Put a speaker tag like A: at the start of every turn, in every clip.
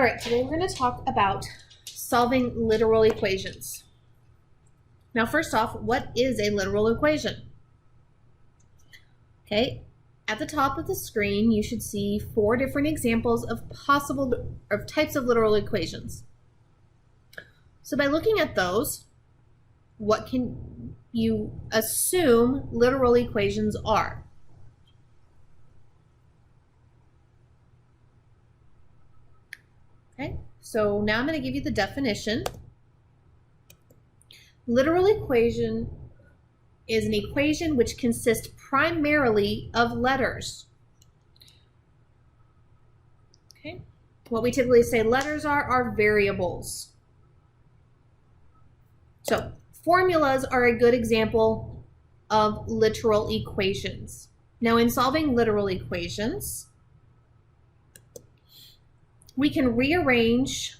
A: All right, today we're going to talk about solving literal equations. Now, first off, what is a literal equation? Okay, at the top of the screen, you should see 4 different examples of types of literal equations. So by looking at those, what can you assume literal equations are? Okay, so now I'm going to give you the definition. Literal equation is an equation which consists primarily of letters. Okay, what we typically say letters are variables. So formulas are a good example of literal equations. Now, in solving literal equations, we can rearrange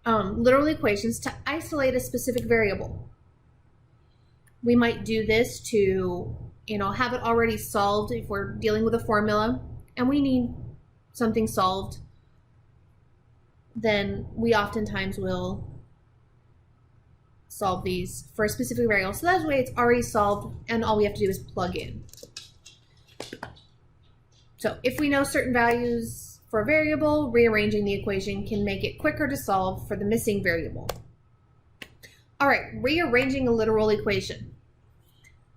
A: literal equations to isolate a specific variable. We might do this to, have it already solved if we're dealing with a formula and we need something solved. Then we oftentimes will solve these for a specific variable. So that way it's already solved and all we have to do is plug in. So if we know certain values for a variable, rearranging the equation can make it quicker to solve for the missing variable. All right, rearranging a literal equation.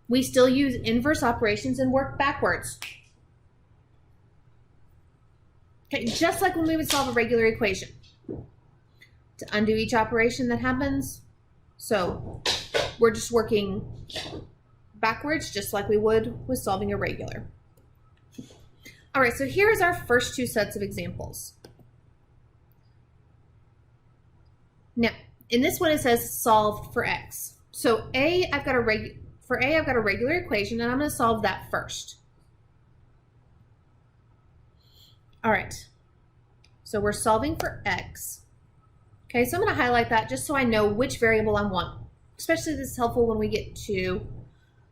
A: We still use inverse operations and work backwards. Okay, just like when we would solve a regular equation. To undo each operation that happens, so we're just working backwards just like we would with solving a regular. All right, so here's our first 2 sets of examples. Now, in this one it says solve for x. So I've got a regular equation and I'm going to solve that first. All right, so we're solving for x. Okay, so I'm going to highlight that just so I know which variable I want. Especially this is helpful when we get to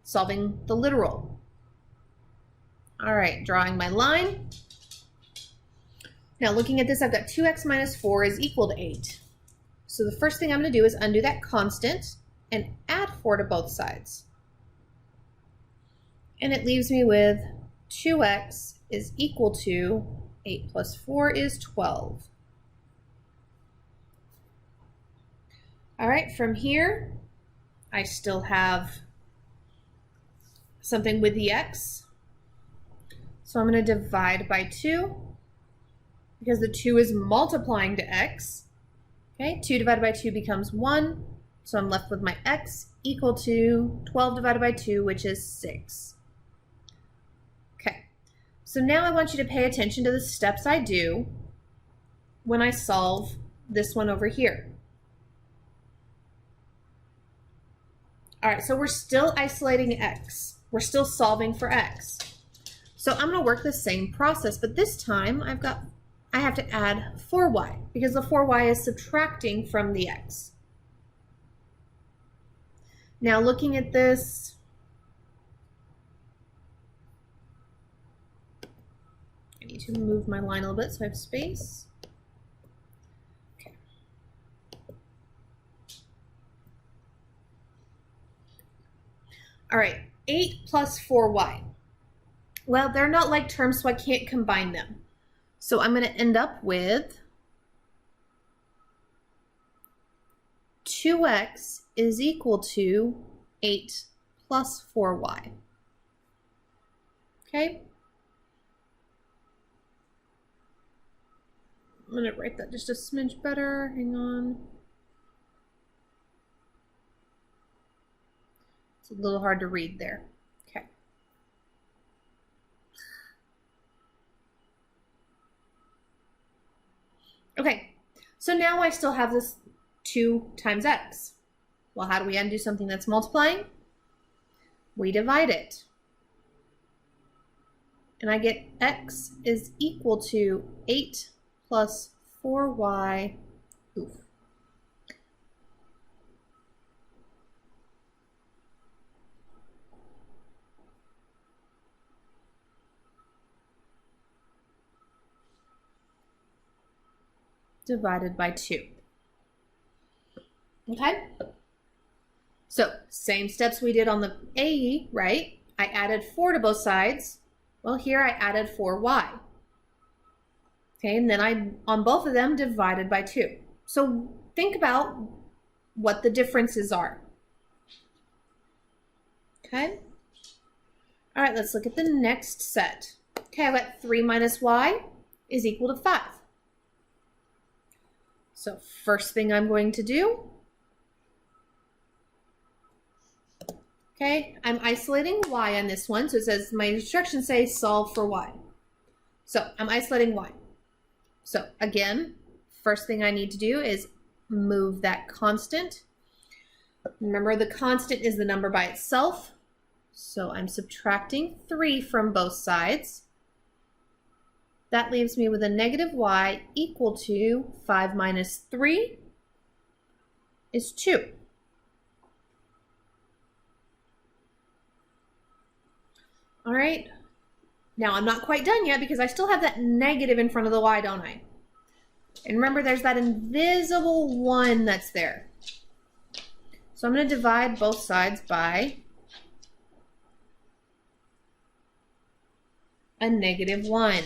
A: solving the literal. All right, drawing my line. Now looking at this, I've got 2x minus 4 is equal to 8. So the first thing I'm going to do is undo that constant and add 4 to both sides. And it leaves me with 2x is equal to 8 plus 4 is 12. All right, from here, I still have something with the x. So I'm going to divide by 2 because the 2 is multiplying to x. Okay, 2 divided by 2 becomes 1. So I'm left with my x equal to 12 divided by 2, which is 6. Okay, so now I want you to pay attention to the steps I do when I solve this one over here. All right, so we're still isolating x. We're still solving for x. So I'm going to work the same process, but this time I have to add 4y because the 4y is subtracting from the x. Now looking at this, I need to move my line a little bit so I have space. Okay. All right, 8 plus 4y. Well, they're not like terms, so I can't combine them. So I'm going to end up with 2x is equal to 8 plus 4y. Okay? I'm going to write that just a smidge better. Hang on. It's a little hard to read there. Okay, so now I still have this 2 times x. Well, how do we undo something that's multiplying? We divide it. And I get x is equal to 8 plus 4y. Oof. divided by 2. Okay? So, same steps we did on the A, right? I added 4 to both sides. Well, here I added 4y. Okay, and then on both of them, divided by 2. So, think about what the differences are. Okay? All right, let's look at the next set. Okay, I've got 3 minus y is equal to 5. So first thing I'm going to do, okay, I'm isolating y on this one. So it says, my instructions say solve for y. So I'm isolating y. So again, first thing I need to do is move that constant. Remember, the constant is the number by itself. So I'm subtracting 3 from both sides. That leaves me with a negative y equal to 5 minus 3 is 2. All right. Now I'm not quite done yet because I still have that negative in front of the y, don't I? And remember, there's that invisible 1 that's there. So I'm going to divide both sides by a negative 1.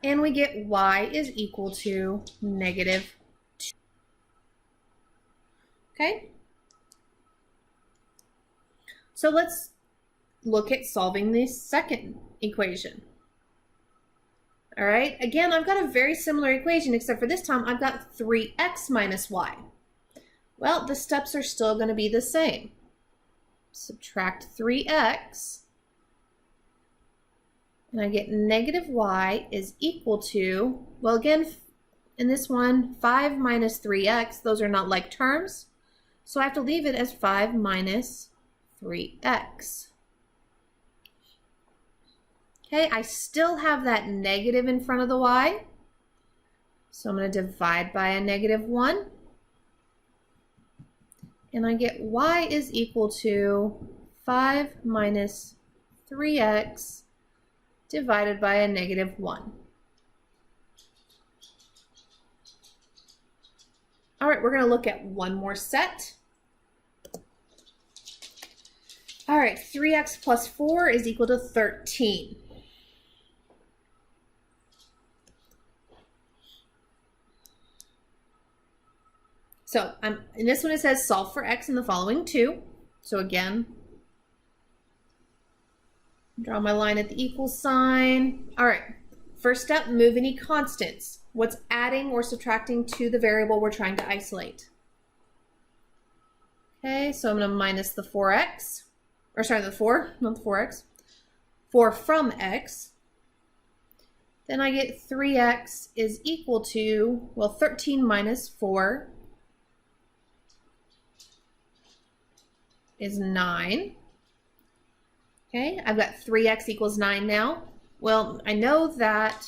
A: And we get y is equal to negative 2. Okay? So let's look at solving the second equation. All right, again, I've got a very similar equation, except for this time I've got 3x minus y. Well, the steps are still going to be the same. Subtract 3x, and I get negative y is equal to, well, again, in this one, 5 minus 3x, those are not like terms, so I have to leave it as 5 minus 3x. Okay, I still have that negative in front of the y, so I'm going to divide by a negative 1. And I get y is equal to 5 minus 3x divided by a negative 1. All right, we're going to look at one more set. All right, 3x plus 4 is equal to 13. So in this one it says solve for x in the following 2. So again, draw my line at the equal sign. All right, first step, move any constants. What's adding or subtracting to the variable we're trying to isolate? Okay, so I'm going to minus the 4x, or sorry, the 4, not the 4x. 4 from x. Then I get 3x is equal to, well, 13 minus 4 is 9. Okay, I've got 3x equals 9 now. Well, I know that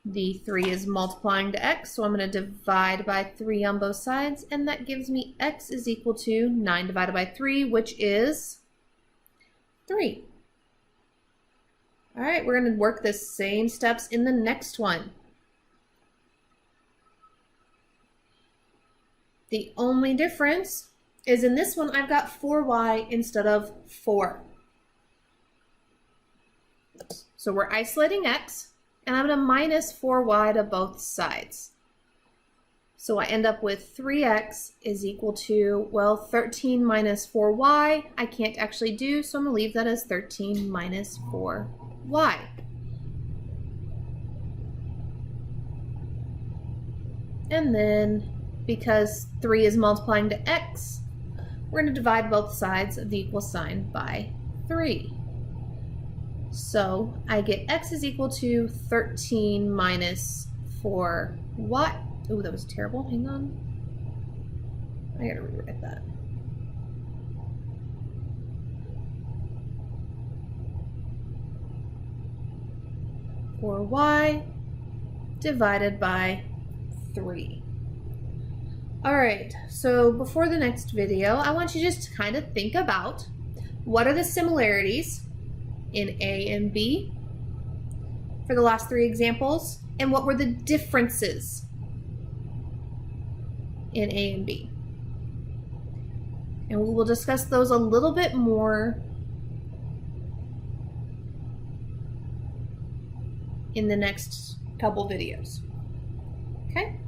A: the 3 is multiplying to x, so I'm going to divide by 3 on both sides, and that gives me x is equal to 9 divided by 3, which is 3. All right, we're going to work the same steps in the next one. The only difference is in this one, I've got 4y instead of 4. So we're isolating x, and I'm going to minus 4y to both sides. So I end up with 3x is equal to, well, 13 minus 4y. I can't actually do, so I'm going to leave that as 13 minus 4y. And then, because 3 is multiplying to x, we're going to divide both sides of the equal sign by 3. So I get x is equal to 13 minus 4y. Oh, that was terrible. Hang on. I gotta rewrite that. For y divided by 3. All right, so before the next video, I want you just to kind of think about what are the similarities in A and B for the last 3 examples, and what were the differences in A and B. And we will discuss those a little bit more in the next couple videos. Okay?